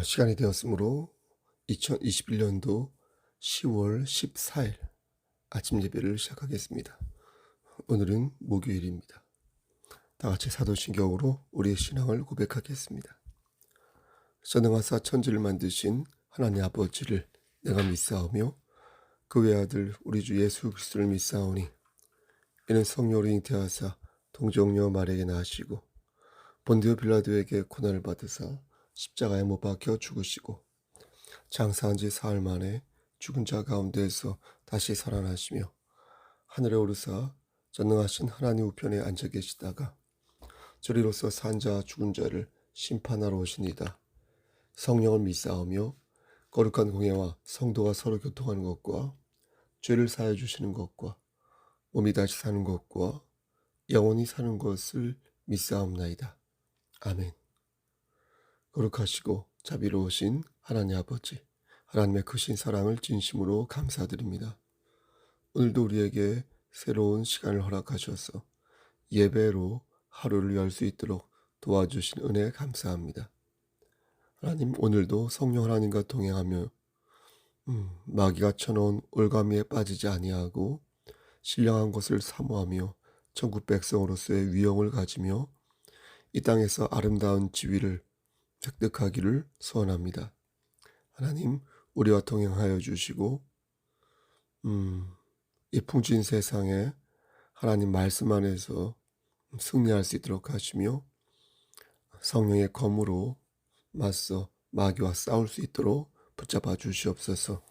시간이 되었으므로 2021년도 10월 14일 아침 예배를 시작하겠습니다. 오늘은 목요일입니다. 다 같이 사도신경으로 우리의 신앙을 고백하겠습니다. 전능하사 천지를 만드신 하나님 아버지를 내가 믿사오며 그 외아들 우리 주 예수 그리스도를 믿사오니 이는 성령으로 잉태하사 동정녀 마리아에게 나시고 본디오 빌라도에게 고난을 받으사 십자가에 못 박혀 죽으시고 장사한 지 사흘 만에 죽은 자 가운데에서 다시 살아나시며 하늘에 오르사 전능하신 하나님 우편에 앉아 계시다가 저리로서 산 자 죽은 자를 심판하러 오시니다. 성령을 믿사오며 거룩한 공예와 성도가 서로 교통하는 것과 죄를 사해 주시는 것과 몸이 다시 사는 것과 영원히 사는 것을 믿사옵나이다. 아멘. 거룩하시고 자비로우신 하나님 아버지, 하나님의 크신 사랑을 진심으로 감사드립니다. 오늘도 우리에게 새로운 시간을 허락하셔서 예배로 하루를 열 수 있도록 도와주신 은혜 감사합니다. 하나님, 오늘도 성령 하나님과 동행하며 마귀가 쳐놓은 올가미에 빠지지 아니하고 신령한 것을 사모하며 천국 백성으로서의 위엄을 가지며 이 땅에서 아름다운 지위를 획득하기를 소원합니다. 하나님, 우리와 동행하여 주시고 이 풍진 세상에 하나님 말씀 안에서 승리할 수 있도록 하시며 성령의 검으로 맞서 마귀와 싸울 수 있도록 붙잡아 주시옵소서.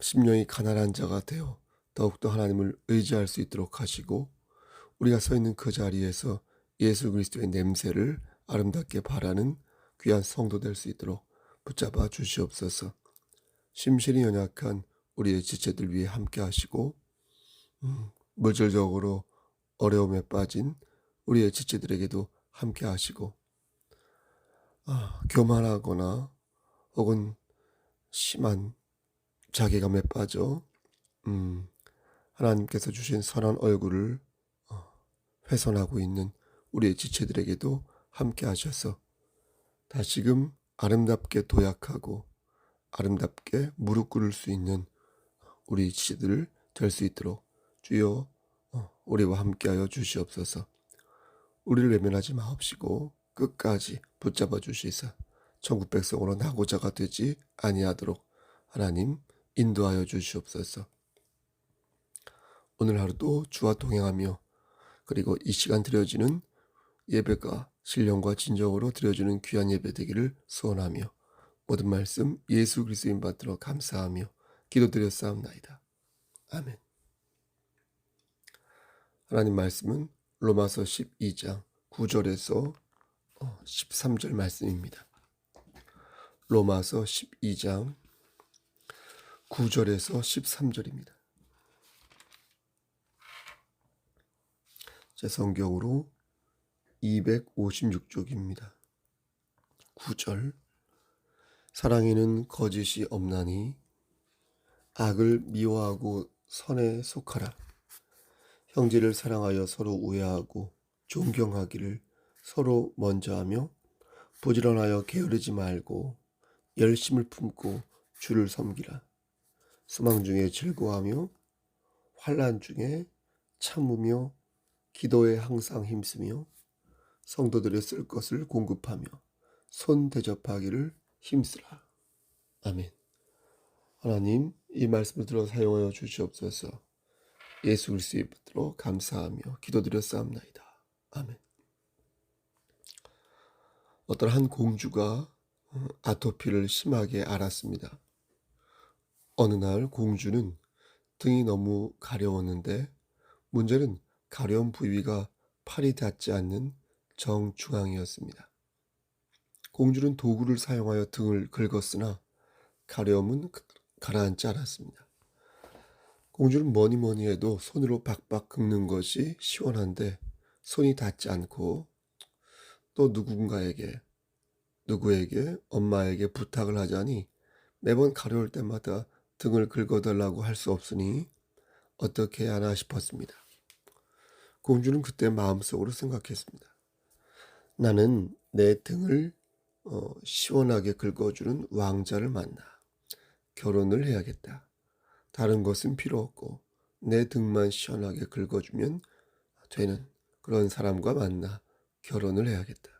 심령이 가난한 자가 되어 더욱더 하나님을 의지할 수 있도록 하시고 우리가 서 있는 그 자리에서 예수 그리스도의 냄새를 아름답게 바라는 귀한 성도 될 수 있도록 붙잡아 주시옵소서. 심신이 연약한 우리의 지체들 위해 함께 하시고 물질적으로 어려움에 빠진 우리의 지체들에게도 함께 하시고 교만하거나 혹은 심한 자괴감에 빠져 하나님께서 주신 선한 얼굴을 훼손하고 있는 우리의 지체들에게도 함께 하셔서 다시금 아름답게 도약하고 아름답게 무릎 꿇을 수 있는 우리 지체들 될 수 있도록 주여 우리와 함께하여 주시옵소서. 우리를 외면하지 마옵시고 끝까지 붙잡아 주시사 천국 백성으로 나고자가 되지 아니하도록 하나님 인도하여 주시옵소서. 오늘 하루도 주와 동행하며 그리고 이 시간 드려지는 예배가 신령과 진정으로 드려주는 귀한 예배 되기를 소원하며 모든 말씀 예수 그리스도인 받들어 감사하며 기도드렸사옵나이다. 아멘. 하나님 말씀은 로마서 12장 9절에서 13절 말씀입니다. 로마서 12장 9절에서 13절입니다. 제 성경으로 256쪽입니다. 9절. 사랑에는 거짓이 없나니 악을 미워하고 선에 속하라. 형제를 사랑하여 서로 우애하고 존경하기를 서로 먼저 하며 부지런하여 게으르지 말고 열심을 품고 주를 섬기라. 소망 중에 즐거워하며 환난 중에 참으며 기도에 항상 힘쓰며 성도들의 쓸 것을 공급하며 손 대접하기를 힘쓰라. 아멘. 하나님, 이 말씀을 들어 사용하여 주시옵소서. 예수 그리스도의 이름으로 감사하며 기도드렸사옵나이다. 아멘. 어떤 한 공주가 아토피를 심하게 앓았습니다. 어느 날 공주는 등이 너무 가려웠는데 문제는 가려운 부위가 팔이 닿지 않는 정중앙이었습니다. 공주는 도구를 사용하여 등을 긁었으나 가려움은 가라앉지 않았습니다. 공주는 뭐니 해도 손으로 박박 긁는 것이 시원한데 손이 닿지 않고 또 누구에게 엄마에게 부탁을 하자니 매번 가려울 때마다 등을 긁어달라고 할 수 없으니 어떻게 해야 하나 싶었습니다. 공주는 그때 마음속으로 생각했습니다. 나는 내 등을 시원하게 긁어주는 왕자를 만나 결혼을 해야겠다. 다른 것은 필요 없고 내 등만 시원하게 긁어주면 되는 그런 사람과 만나 결혼을 해야겠다.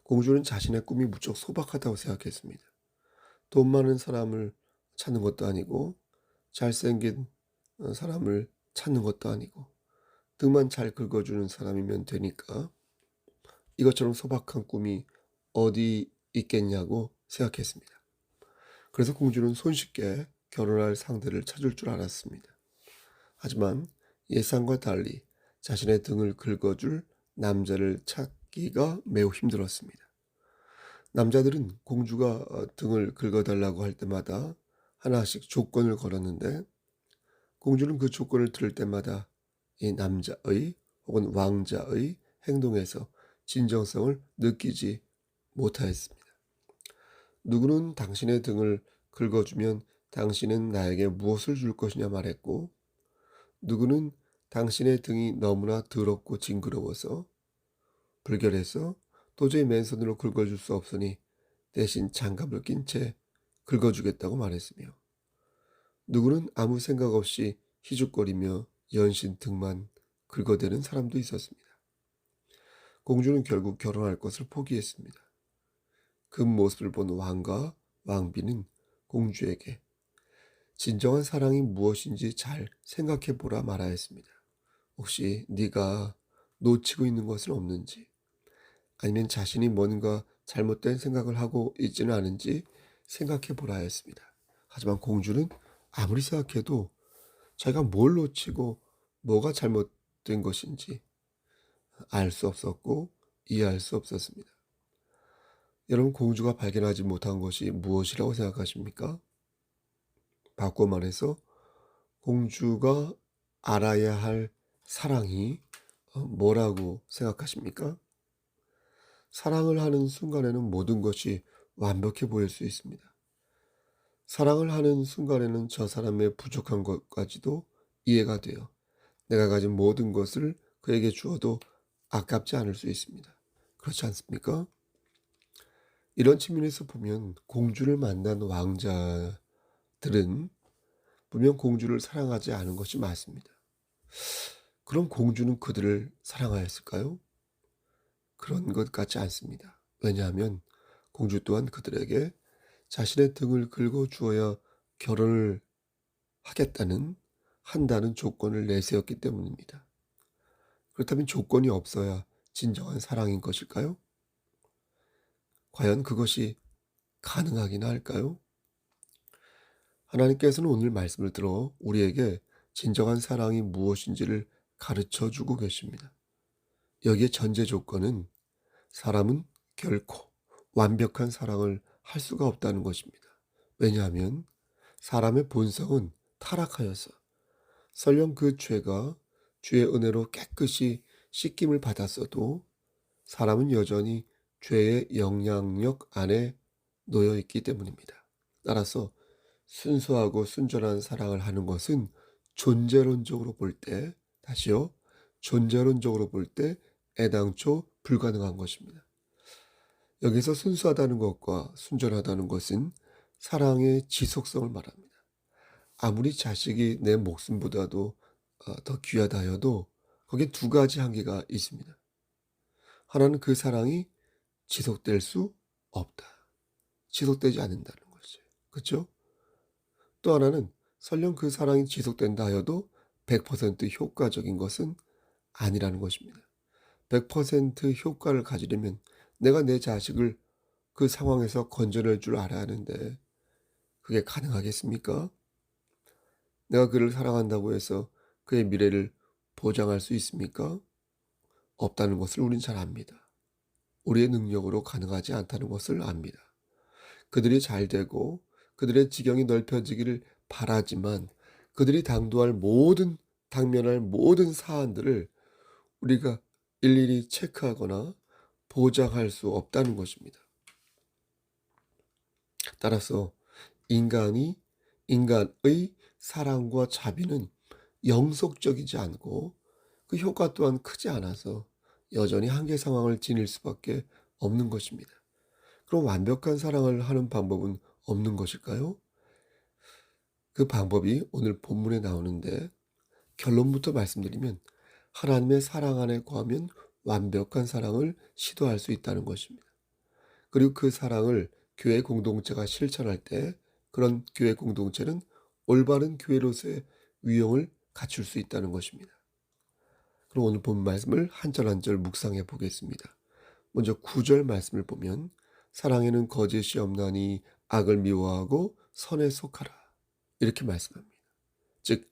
공주는 자신의 꿈이 무척 소박하다고 생각했습니다. 돈 많은 사람을 찾는 것도 아니고 잘생긴 사람을 찾는 것도 아니고 등만 잘 긁어주는 사람이면 되니까 이것처럼 소박한 꿈이 어디 있겠냐고 생각했습니다. 그래서 공주는 손쉽게 결혼할 상대를 찾을 줄 알았습니다. 하지만 예상과 달리 자신의 등을 긁어줄 남자를 찾기가 매우 힘들었습니다. 남자들은 공주가 등을 긁어달라고 할 때마다 하나씩 조건을 걸었는데 공주는 그 조건을 들을 때마다 이 남자의 혹은 왕자의 행동에서 진정성을 느끼지 못하였습니다. 누구는 당신의 등을 긁어주면 당신은 나에게 무엇을 줄 것이냐 말했고, 누구는 당신의 등이 너무나 더럽고 징그러워서 불결해서 도저히 맨손으로 긁어줄 수 없으니 대신 장갑을 낀 채 긁어주겠다고 말했으며, 누구는 아무 생각 없이 희죽거리며 연신 등만 긁어대는 사람도 있었습니다. 공주는 결국 결혼할 것을 포기했습니다. 그 모습을 본 왕과 왕비는 공주에게 진정한 사랑이 무엇인지 잘 생각해 보라 말하였습니다. 혹시 네가 놓치고 있는 것은 없는지, 아니면 자신이 뭔가 잘못된 생각을 하고 있지는 않은지 생각해 보라 하였습니다. 하지만 공주는 아무리 생각해도 자기가 뭘 놓치고 뭐가 잘못된 것인지 알 수 없었고 이해할 수 없었습니다. 여러분, 공주가 발견하지 못한 것이 무엇이라고 생각하십니까? 바꿔 말해서 공주가 알아야 할 사랑이 뭐라고 생각하십니까? 사랑을 하는 순간에는 모든 것이 완벽해 보일 수 있습니다. 사랑을 하는 순간에는 저 사람의 부족한 것까지도 이해가 돼요. 내가 가진 모든 것을 그에게 주어도 아깝지 않을 수 있습니다. 그렇지 않습니까? 이런 측면에서 보면 공주를 만난 왕자들은 분명 공주를 사랑하지 않은 것이 맞습니다. 그럼 공주는 그들을 사랑하였을까요? 그런 것 같지 않습니다. 왜냐하면 공주 또한 그들에게 자신의 등을 긁어 주어야 결혼을 한다는 조건을 내세웠기 때문입니다. 그렇다면 조건이 없어야 진정한 사랑인 것일까요? 과연 그것이 가능하기나 할까요? 하나님께서는 오늘 말씀을 들어 우리에게 진정한 사랑이 무엇인지를 가르쳐 주고 계십니다. 여기에 전제 조건은 사람은 결코 완벽한 사랑을 할 수가 없다는 것입니다. 왜냐하면 사람의 본성은 타락하여서 설령 그 죄가 주의 은혜로 깨끗이 씻김을 받았어도 사람은 여전히 죄의 영향력 안에 놓여 있기 때문입니다. 따라서 순수하고 순전한 사랑을 하는 것은 존재론적으로 볼 때, 다시요, 존재론적으로 볼 때 애당초 불가능한 것입니다. 여기서 순수하다는 것과 순전하다는 것은 사랑의 지속성을 말합니다. 아무리 자식이 내 목숨보다도 더 귀하다 하여도 거기에 두 가지 한계가 있습니다. 하나는 그 사랑이 지속될 수 없다. 지속되지 않는다는 것이죠. 그렇죠? 또 하나는 설령 그 사랑이 지속된다 하여도 100% 효과적인 것은 아니라는 것입니다. 100% 효과를 가지려면 내가 내 자식을 그 상황에서 건져낼 줄 알아야 하는데 그게 가능하겠습니까? 내가 그를 사랑한다고 해서 그의 미래를 보장할 수 있습니까? 없다는 것을 우린 잘 압니다. 우리의 능력으로 가능하지 않다는 것을 압니다. 그들이 잘 되고 그들의 지경이 넓혀지기를 바라지만 그들이 당면할 모든 사안들을 우리가 일일이 체크하거나 보장할 수 없다는 것입니다. 따라서 인간의 사랑과 자비는 영속적이지 않고 그 효과 또한 크지 않아서 여전히 한계 상황을 지닐 수밖에 없는 것입니다. 그럼 완벽한 사랑을 하는 방법은 없는 것일까요? 그 방법이 오늘 본문에 나오는데 결론부터 말씀드리면 하나님의 사랑 안에 거하면 완벽한 사랑을 시도할 수 있다는 것입니다. 그리고 그 사랑을 교회 공동체가 실천할 때 그런 교회 공동체는 올바른 교회로서의 위용을 갖출 수 있다는 것입니다. 그럼 오늘 본 말씀을 한 절 한 절 묵상해 보겠습니다. 먼저 9절 말씀을 보면 사랑에는 거짓이 없나니 악을 미워하고 선에 속하라. 이렇게 말씀합니다. 즉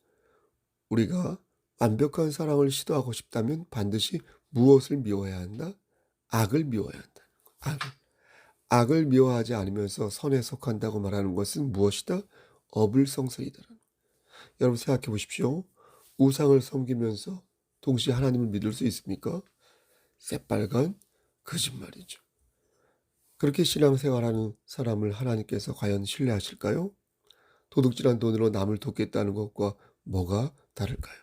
우리가 완벽한 사랑을 시도하고 싶다면 반드시 무엇을 미워해야 한다? 악을 미워해야 한다. 악을 미워하지 않으면서 선에 속한다고 말하는 것은 무엇이다? 어불성설이다. 여러분 생각해 보십시오. 우상을 섬기면서 동시에 하나님을 믿을 수 있습니까? 새빨간 거짓말이죠. 그렇게 신앙생활하는 사람을 하나님께서 과연 신뢰하실까요? 도둑질한 돈으로 남을 돕겠다는 것과 뭐가 다를까요?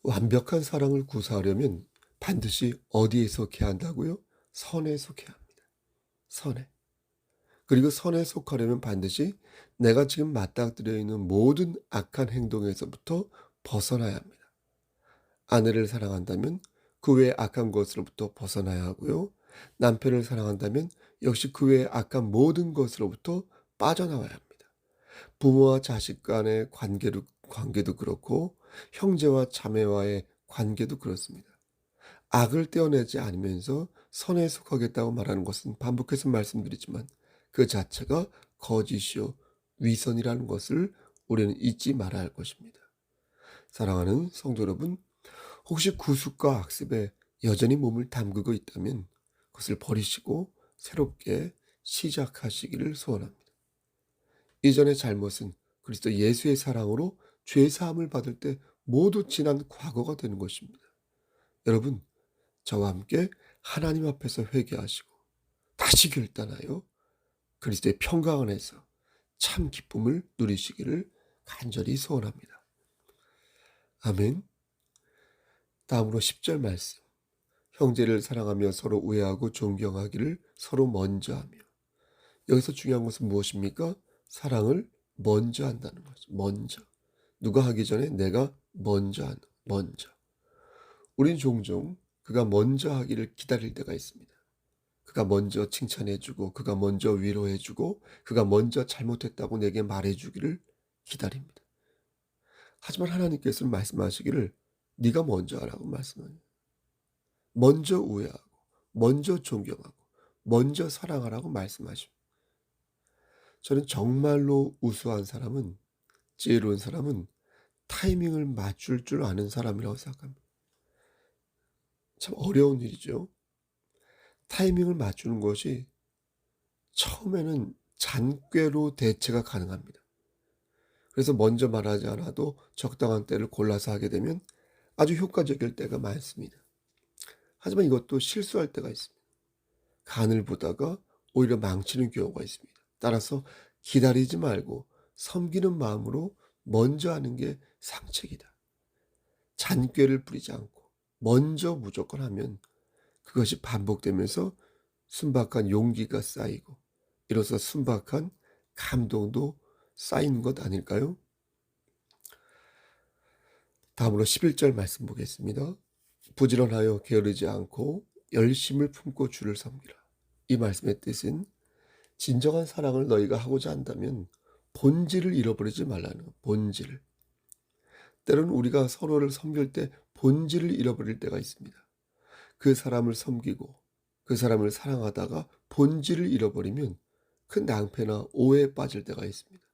완벽한 사랑을 구사하려면 반드시 어디에 속해야 한다고요? 선에 속해야 합니다. 선에. 그리고 선에 속하려면 반드시 내가 지금 맞닥뜨려 있는 모든 악한 행동에서부터 벗어나야 합니다. 아내를 사랑한다면 그 외의 악한 것으로부터 벗어나야 하고요. 남편을 사랑한다면 역시 그 외의 악한 모든 것으로부터 빠져나와야 합니다. 부모와 자식 간의 관계도 그렇고 형제와 자매와의 관계도 그렇습니다. 악을 떼어내지 않으면서 선에 속하겠다고 말하는 것은 반복해서 말씀드리지만 그 자체가 거짓이요 위선이라는 것을 우리는 잊지 말아야 할 것입니다. 사랑하는 성도 여러분, 혹시 구습과 악습에 여전히 몸을 담그고 있다면 그것을 버리시고 새롭게 시작하시기를 소원합니다. 이전의 잘못은 그리스도 예수의 사랑으로 죄 사함을 받을 때 모두 지난 과거가 되는 것입니다. 여러분, 저와 함께 하나님 앞에서 회개하시고 다시 결단하여 그리스도의 평강 안에서 참 기쁨을 누리시기를 간절히 소원합니다. 아멘. 다음으로 10절 말씀. 형제를 사랑하며 서로 우애하고 존경하기를 서로 먼저 하며. 여기서 중요한 것은 무엇입니까? 사랑을 먼저 한다는 거죠. 먼저. 누가 하기 전에 내가 먼저 하는, 먼저. 우린 종종 그가 먼저 하기를 기다릴 때가 있습니다. 그가 먼저 칭찬해주고, 그가 먼저 위로해주고, 그가 먼저 잘못했다고 내게 말해주기를 기다립니다. 하지만 하나님께서는 말씀하시기를 네가 먼저 하라고 말씀하세요. 먼저 우애하고, 먼저 존경하고, 먼저 사랑하라고 말씀하십니다. 저는 정말로 우수한 사람은, 지혜로운 사람은 타이밍을 맞출 줄 아는 사람이라고 생각합니다. 참 어려운 일이죠. 타이밍을 맞추는 것이 처음에는 잔꾀로 대체가 가능합니다. 그래서 먼저 말하지 않아도 적당한 때를 골라서 하게 되면 아주 효과적일 때가 많습니다. 하지만 이것도 실수할 때가 있습니다. 간을 보다가 오히려 망치는 경우가 있습니다. 따라서 기다리지 말고 섬기는 마음으로 먼저 하는 게 상책이다. 잔꾀를 부리지 않고 먼저 무조건 하면 그것이 반복되면서 순박한 용기가 쌓이고 이로써 순박한 감동도 쌓이는 것 아닐까요? 다음으로 11절 말씀 보겠습니다. 부지런하여 게으르지 않고 열심을 품고 주를 섬기라. 이 말씀의 뜻은 진정한 사랑을 너희가 하고자 한다면 본질을 잃어버리지 말라는 것, 본질을. 때로는 우리가 서로를 섬길 때 본질을 잃어버릴 때가 있습니다. 그 사람을 섬기고 그 사람을 사랑하다가 본질을 잃어버리면 큰 낭패나 오해에 빠질 때가 있습니다.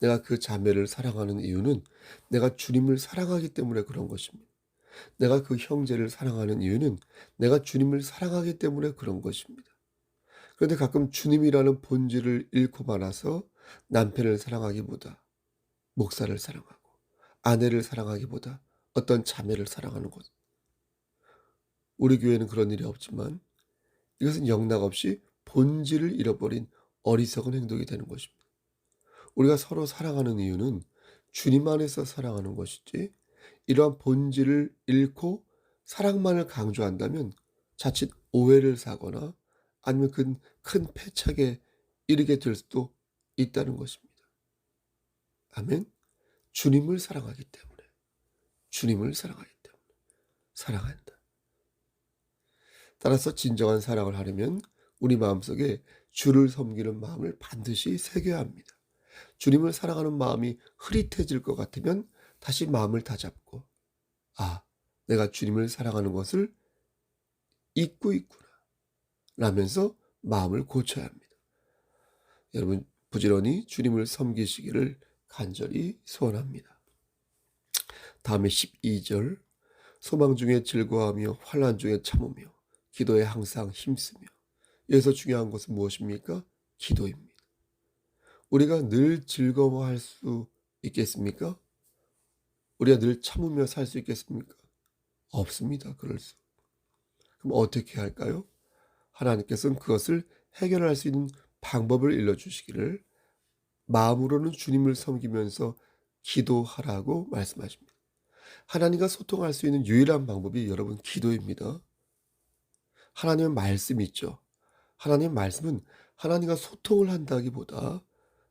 내가 그 자매를 사랑하는 이유는 내가 주님을 사랑하기 때문에 그런 것입니다. 내가 그 형제를 사랑하는 이유는 내가 주님을 사랑하기 때문에 그런 것입니다. 그런데 가끔 주님이라는 본질을 잃고 말아서 남편을 사랑하기보다 목사를 사랑하고 아내를 사랑하기보다 어떤 자매를 사랑하는 것. 우리 교회는 그런 일이 없지만 이것은 영락없이 본질을 잃어버린 어리석은 행동이 되는 것입니다. 우리가 서로 사랑하는 이유는 주님 안에서 사랑하는 것이지 이러한 본질을 잃고 사랑만을 강조한다면 자칫 오해를 사거나 아니면 큰 패착에 이르게 될 수도 있다는 것입니다. 아멘. 주님을 사랑하기 때문에, 주님을 사랑하기 때문에 사랑한다. 따라서 진정한 사랑을 하려면 우리 마음속에 주를 섬기는 마음을 반드시 새겨야 합니다. 주님을 사랑하는 마음이 흐릿해질 것 같으면 다시 마음을 다잡고, 아, 내가 주님을 사랑하는 것을 잊고 있구나 라면서 마음을 고쳐야 합니다. 여러분 부지런히 주님을 섬기시기를 간절히 소원합니다. 다음에 12절, 소망 중에 즐거워하며 환난 중에 참으며 기도에 항상 힘쓰며. 여기서 중요한 것은 무엇입니까? 기도입니다. 우리가 늘 즐거워할 수 있겠습니까? 우리가 늘 참으며 살 수 있겠습니까? 없습니다. 그럴 수. 그럼 어떻게 할까요? 하나님께서는 그것을 해결할 수 있는 방법을 일러주시기를 마음으로는 주님을 섬기면서 기도하라고 말씀하십니다. 하나님과 소통할 수 있는 유일한 방법이 여러분 기도입니다. 하나님의 말씀이 있죠. 하나님의 말씀은 하나님과 소통을 한다기보다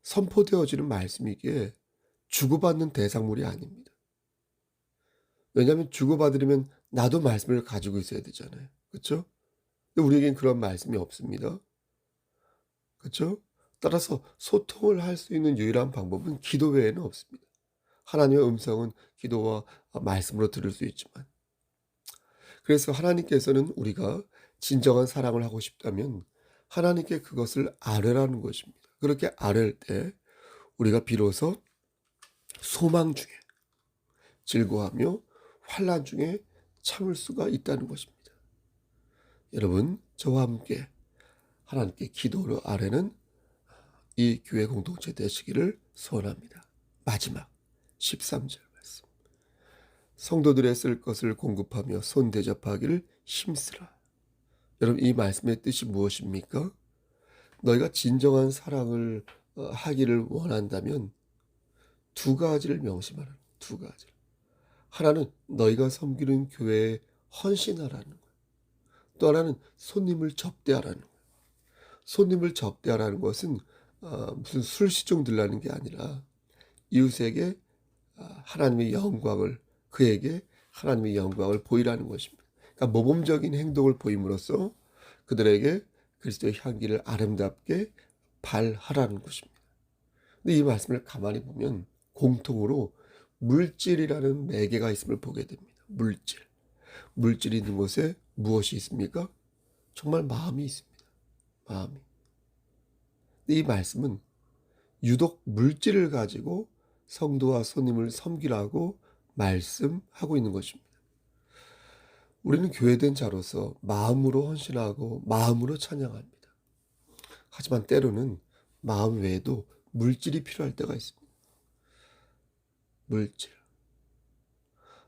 선포되어지는 말씀이기에 주고받는 대상물이 아닙니다. 왜냐하면 주고받으려면 나도 말씀을 가지고 있어야 되잖아요. 그렇죠? 근데 우리에겐 그런 말씀이 없습니다. 그렇죠? 따라서 소통을 할 수 있는 유일한 방법은 기도 외에는 없습니다. 하나님의 음성은 기도와 말씀으로 들을 수 있지만, 그래서 하나님께서는 우리가 진정한 사랑을 하고 싶다면 하나님께 그것을 아뢰라는 것입니다. 그렇게 아뢰일 때 우리가 비로소 소망 중에 즐거워하며 환난 중에 참을 수가 있다는 것입니다. 여러분 저와 함께 하나님께 기도로 아뢰는 이 교회 공동체 되시기를 소원합니다. 마지막 13절 말씀. 성도들의 쓸 것을 공급하며 손 대접하기를 힘쓰라. 여러분 이 말씀의 뜻이 무엇입니까? 너희가 진정한 사랑을 하기를 원한다면 두 가지를 명심하라는, 두 가지를. 하나는 너희가 섬기는 교회에 헌신하라는 거예요. 또 하나는 손님을 접대하라는 거예요. 손님을 접대하라는 것은 무슨 술시종 들라는 게 아니라 이웃에게 하나님의 영광을, 그에게 하나님의 영광을 보이라는 것입니다. 그러니까 모범적인 행동을 보임으로써 그들에게 그리스도의 향기를 아름답게 발하라는 것입니다. 근데 이 말씀을 가만히 보면 공통으로 물질이라는 매개가 있음을 보게 됩니다. 물질. 물질이 있는 곳에 무엇이 있습니까? 정말 마음이 있습니다. 마음이. 근데 이 말씀은 유독 물질을 가지고 성도와 손님을 섬기라고 말씀하고 있는 것입니다. 우리는 교회된 자로서 마음으로 헌신하고 마음으로 찬양합니다. 하지만 때로는 마음 외에도 물질이 필요할 때가 있습니다. 물질.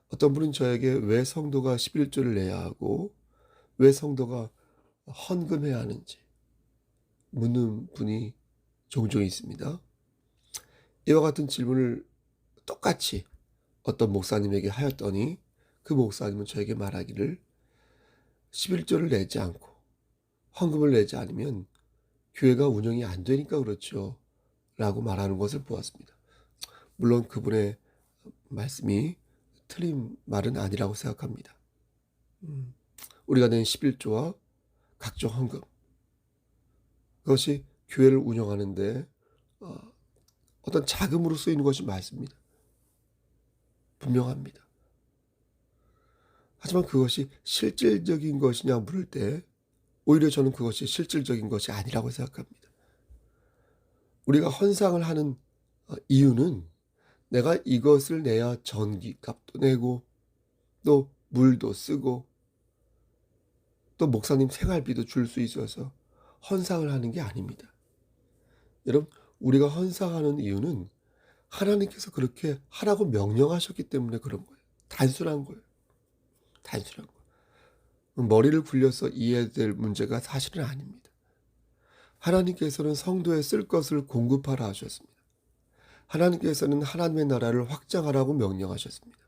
어떤 분은 저에게 왜 성도가 11조를 내야 하고 왜 성도가 헌금해야 하는지 묻는 분이 종종 있습니다. 이와 같은 질문을 똑같이 어떤 목사님에게 하였더니 그 목사님은 저에게 말하기를 11조를 내지 않고 헌금을 내지 않으면 교회가 운영이 안 되니까 그렇죠 라고 말하는 것을 보았습니다. 물론 그분의 말씀이 틀린 말은 아니라고 생각합니다. 우리가 낸 11조와 각종 헌금, 그것이 교회를 운영하는데 어떤 자금으로 쓰이는 것이 맞습니다. 분명합니다. 하지만 그것이 실질적인 것이냐 물을 때 오히려 저는 그것이 실질적인 것이 아니라고 생각합니다. 우리가 헌상을 하는 이유는 내가 이것을 내야 전기값도 내고 또 물도 쓰고 또 목사님 생활비도 줄 수 있어서 헌상을 하는 게 아닙니다. 여러분 우리가 헌상하는 이유는 하나님께서 그렇게 하라고 명령하셨기 때문에 그런 거예요. 단순한 거예요. 단순한 거예요. 머리를 굴려서 이해될 문제가 사실은 아닙니다. 하나님께서는 성도에 쓸 것을 공급하라 하셨습니다. 하나님께서는 하나님의 나라를 확장하라고 명령하셨습니다.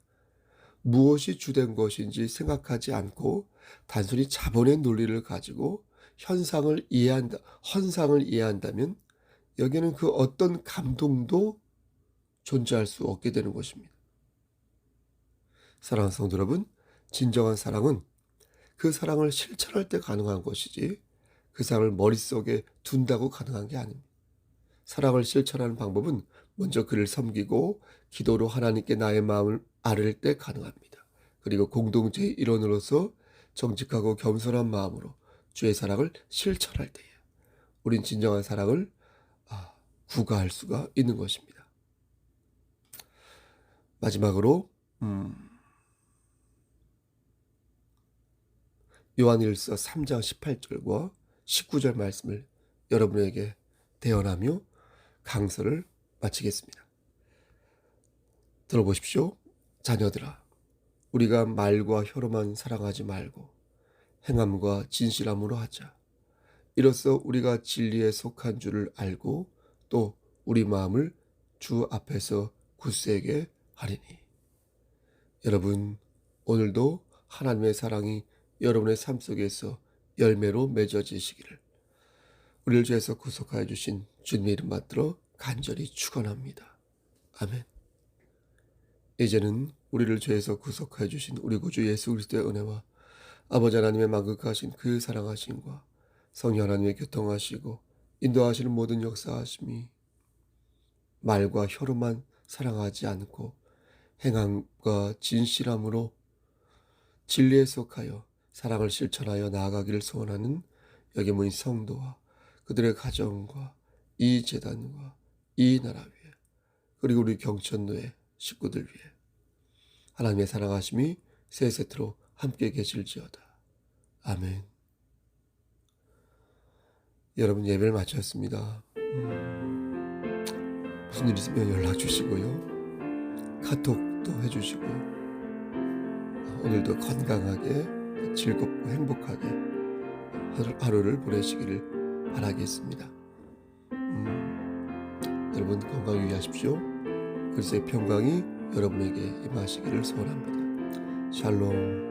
무엇이 주된 것인지 생각하지 않고 단순히 자본의 논리를 가지고 헌상을 이해한다면 여기에는 그 어떤 감동도 존재할 수 없게 되는 것입니다. 사랑하는 성도 여러분, 진정한 사랑은 그 사랑을 실천할 때 가능한 것이지 그 사랑을 머릿속에 둔다고 가능한 게 아닙니다. 사랑을 실천하는 방법은 먼저 그를 섬기고 기도로 하나님께 나의 마음을 아뢰을 때 가능합니다. 그리고 공동체의 일원으로서 정직하고 겸손한 마음으로 주의 사랑을 실천할 때에 우린 진정한 사랑을 구가할 수가 있는 것입니다. 마지막으로 요한일서 3장 18절과 19절 말씀을 여러분에게 대언하며 강서를 마치겠습니다. 들어보십시오. 자녀들아, 우리가 말과 혀로만 사랑하지 말고 행함과 진실함으로 하자. 이로써 우리가 진리에 속한 줄을 알고 또 우리 마음을 주 앞에서 굳세게 하리니. 여러분, 오늘도 하나님의 사랑이 여러분의 삶 속에서 열매로 맺어지시기를 우리를 주에서 구속하여 주신 주님의 이름 받들어 간절히 축원합니다. 아멘. 이제는 우리를 죄에서 구속하여 주신 우리 구주 예수 그리스도의 은혜와 아버지 하나님의 만극하신 그 사랑하심과 성령 하나님의 교통하시고 인도하시는 모든 역사하심이 말과 혀로만 사랑하지 않고 행함과 진실함으로 진리에 속하여 사랑을 실천하여 나아가기를 소원하는 여기 모인 성도와 그들의 가정과 이 재단과 이 나라 위에 그리고 우리 경천노의 식구들 위해 하나님의 사랑하심이 세세토록 함께 계실지어다. 아멘. 여러분, 예배를 마쳤습니다. 무슨 일 있으면 연락 주시고요. 카톡도 해주시고요. 오늘도 건강하게 즐겁고 행복하게 하루를 보내시기를 바라겠습니다. 여러분 건강 유의하십시오. 그리스도의 평강이 여러분에게 임하시기를 소원합니다. 샬롬.